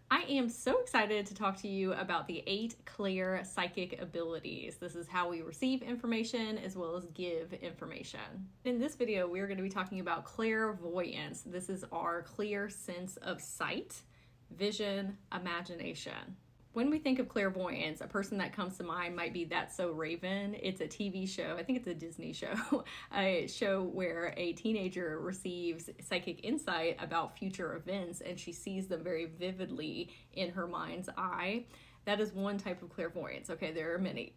I am so excited to talk to you about the 8 clear psychic abilities. This is how we receive information as well as give information. In this video, we're going to be talking about clairvoyance. This is our clear sense of sight, vision, imagination. When we think of clairvoyance, a person that comes to mind might be That's So Raven. It's a TV show, I think it's a Disney show, a show where a teenager receives psychic insight about future events and she sees them very vividly in her mind's eye. That is one type of clairvoyance. Okay, there are many.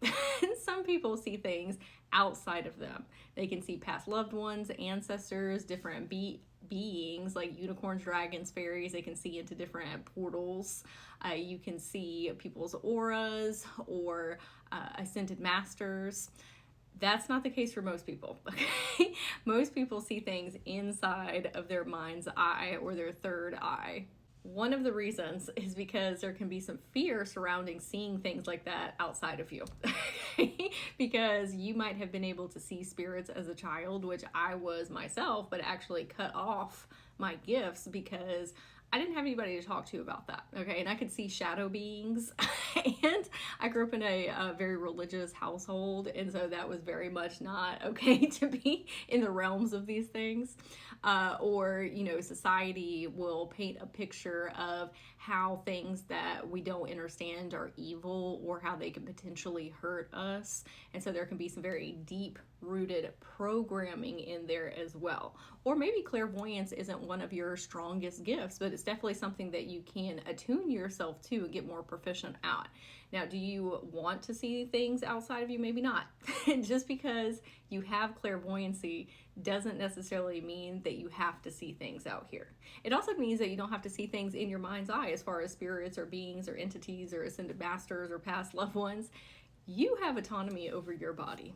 Some people see things outside of them. They can see past loved ones, ancestors, different beings like unicorns, dragons, fairies. They can see into different portals. You can see people's auras or ascended masters. That's not the case for most people. Okay? Most people see things inside of their mind's eye or their third eye. One of the reasons is because there can be some fear surrounding seeing things like that outside of you. Because you might have been able to see spirits as a child, which I was myself, but actually cut off my gifts because I didn't have anybody to talk to about that. Okay, and I could see shadow beings. And I grew up in a very religious household, and so that was very much not okay to be in the realms of these things. Or, society will paint a picture of how things that we don't understand are evil or how they can potentially hurt us. And so there can be some very deep rooted programming in there as well. Or maybe clairvoyance isn't one of your strongest gifts, but it's definitely something that you can attune yourself to and get more proficient at. Now, do you want to see things outside of you? Maybe not. Just because you have clairvoyancy doesn't necessarily mean that you have to see things out here. It also means that you don't have to see things in your mind's eye as far as spirits or beings or entities or ascended masters or past loved ones. You have autonomy over your body,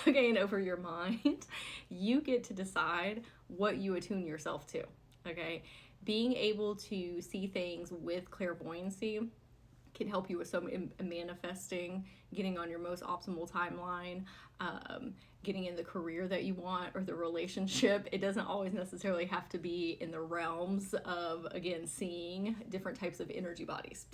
okay, and over your mind. You get to decide what you attune yourself to, okay? Being able to see things with clairvoyancy can help you with some manifesting, getting on your most optimal timeline, getting in the career that you want or the relationship. It doesn't always necessarily have to be in the realms of, again, seeing different types of energy bodies.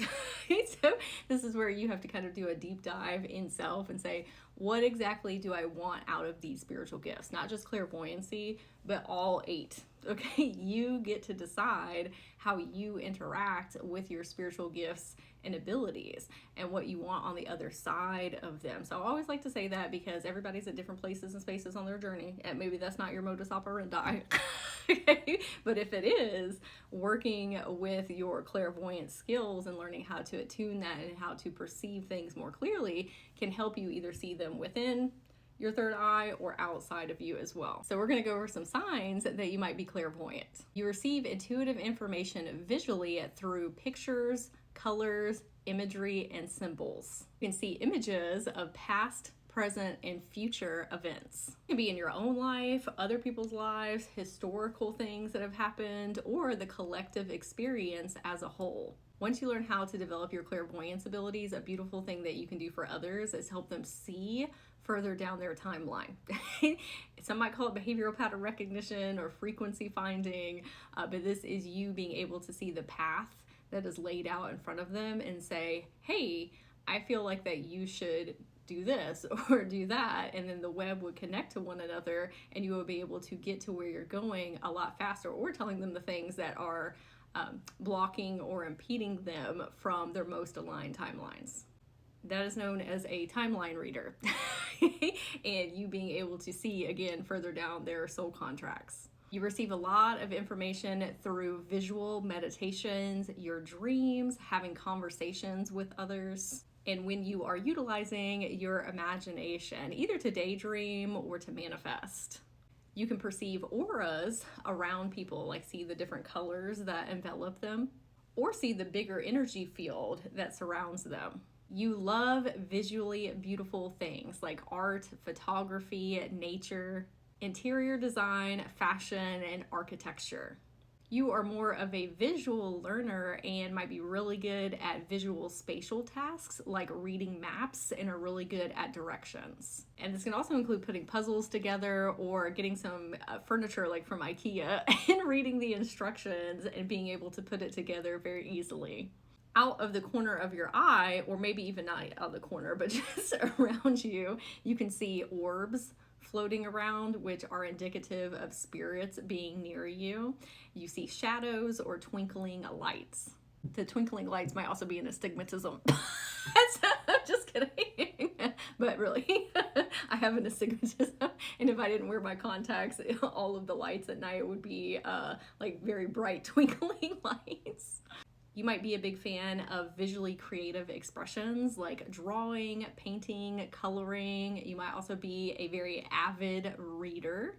So this is where you have to kind of do a deep dive in self and say, what exactly do I want out of these spiritual gifts? Not just clairvoyancy, but all 8. Okay, you get to decide how you interact with your spiritual gifts and abilities and what you want on the other side of them. So I always like to say that because everybody's at different places and spaces on their journey, and maybe that's not your modus operandi. Okay? But if it is, working with your clairvoyant skills and learning how to attune that and how to perceive things more clearly can help you either see them within your third eye or outside of you as well. So we're going to go over some signs that you might be clairvoyant. You receive intuitive information visually through pictures, colors, imagery, and symbols. You can see images of past, present, and future events. It can be in your own life, other people's lives, historical things that have happened, or the collective experience as a whole. Once you learn how to develop your clairvoyance abilities, a beautiful thing that you can do for others is help them see further down their timeline. Some might call it behavioral pattern recognition or frequency finding, but this is you being able to see the path that is laid out in front of them and say, hey, I feel like that you should do this or do that, and then the web would connect to one another and you will be able to get to where you're going a lot faster, or telling them the things that are blocking or impeding them from their most aligned timelines. That is known as a timeline reader. And you being able to see, again, further down their soul contracts. You receive a lot of information through visual meditations, your dreams, having conversations with others, and when you are utilizing your imagination, either to daydream or to manifest. You can perceive auras around people, like see the different colors that envelop them, or see the bigger energy field that surrounds them. You love visually beautiful things like art, photography, nature, interior design, fashion, and architecture. You are more of a visual learner and might be really good at visual spatial tasks like reading maps, and are really good at directions. And this can also include putting puzzles together or getting some furniture like from IKEA and reading the instructions and being able to put it together very easily. out of the corner of your eye, or maybe even not out of the corner, but just around you, you can see orbs floating around, which are indicative of spirits being near you. You see shadows or twinkling lights. The twinkling lights might also be an astigmatism. Just kidding. But really, I have an astigmatism, and if I didn't wear my contacts, all of the lights at night would be like very bright twinkling lights. You might be a big fan of visually creative expressions like drawing, painting, coloring. You might also be a very avid reader.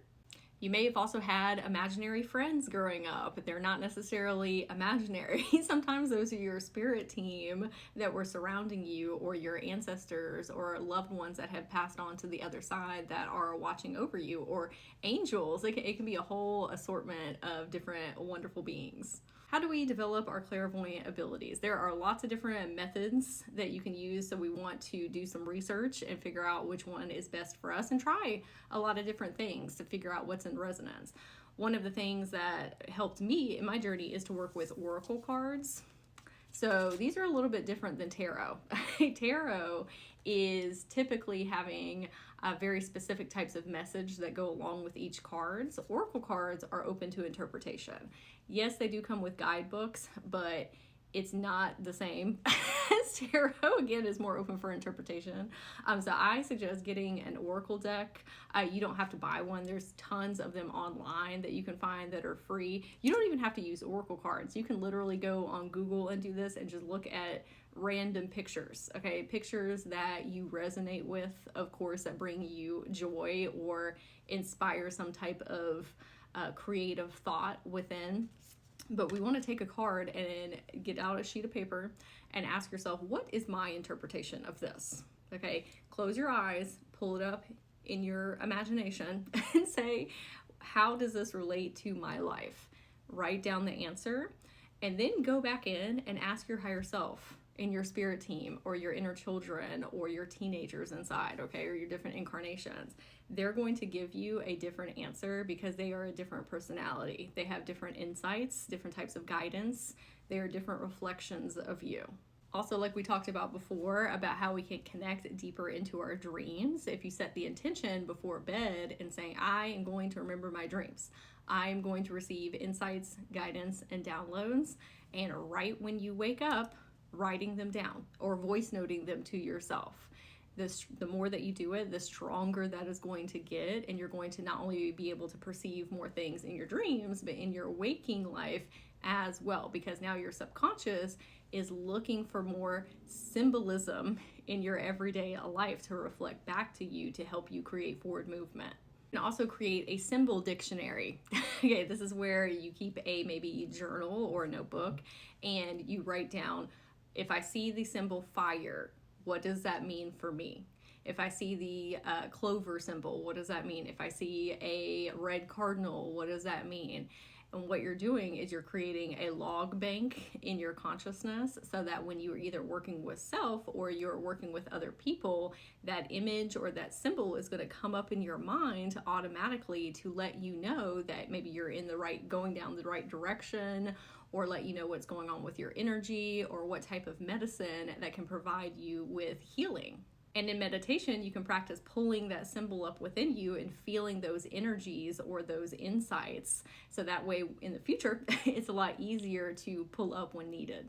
You may have also had imaginary friends growing up. They're not necessarily imaginary. Sometimes those are your spirit team that were surrounding you, or your ancestors or loved ones that have passed on to the other side that are watching over you, or angels. It can be a whole assortment of different wonderful beings. How do we develop our clairvoyant abilities? There are lots of different methods that you can use, so we want to do some research and figure out which one is best for us and try a lot of different things to figure out what's in resonance. One of the things that helped me in my journey is to work with oracle cards. So these are a little bit different than tarot. Tarot is typically having very specific types of message that go along with each cards. Oracle cards are open to interpretation. Yes, they do come with guidebooks, but it's not the same as tarot. Again, is more open for interpretation. So I suggest getting an oracle deck. You don't have to buy one. There's tons of them online that you can find that are free. You don't even have to use oracle cards. You can literally go on Google and do this and just look at random pictures, okay? Pictures that you resonate with, of course, that bring you joy or inspire some type of creative thought within. But we want to take a card and get out a sheet of paper and ask yourself, what is my interpretation of this? Okay, close your eyes, pull it up in your imagination and say, how does this relate to my life? Write down the answer and then go back in and ask your higher self in your spirit team, or your inner children, or your teenagers inside, okay, or your different incarnations. They're going to give you a different answer because they are a different personality. They have different insights, different types of guidance. They are different reflections of you. Also, like we talked about before, about how we can connect deeper into our dreams. If you set the intention before bed and saying, I am going to remember my dreams. I am going to receive insights, guidance, and downloads. And right when you wake up, writing them down or voice noting them to yourself. The more that you do it, the stronger that is going to get, and you're going to not only be able to perceive more things in your dreams, but in your waking life as well, because now your subconscious is looking for more symbolism in your everyday life to reflect back to you to help you create forward movement. And also create a symbol dictionary. Okay, this is where you keep maybe journal or a notebook, and you write down, if I see the symbol fire, what does that mean for me? If I see the clover symbol, what does that mean? If I see a red cardinal, what does that mean? And what you're doing is you're creating a log bank in your consciousness so that when you are either working with self or you're working with other people, that image or that symbol is going to come up in your mind automatically to let you know that maybe you're going down the right direction, or let you know what's going on with your energy, or what type of medicine that can provide you with healing. And in meditation, you can practice pulling that symbol up within you and feeling those energies or those insights. So that way in the future, it's a lot easier to pull up when needed.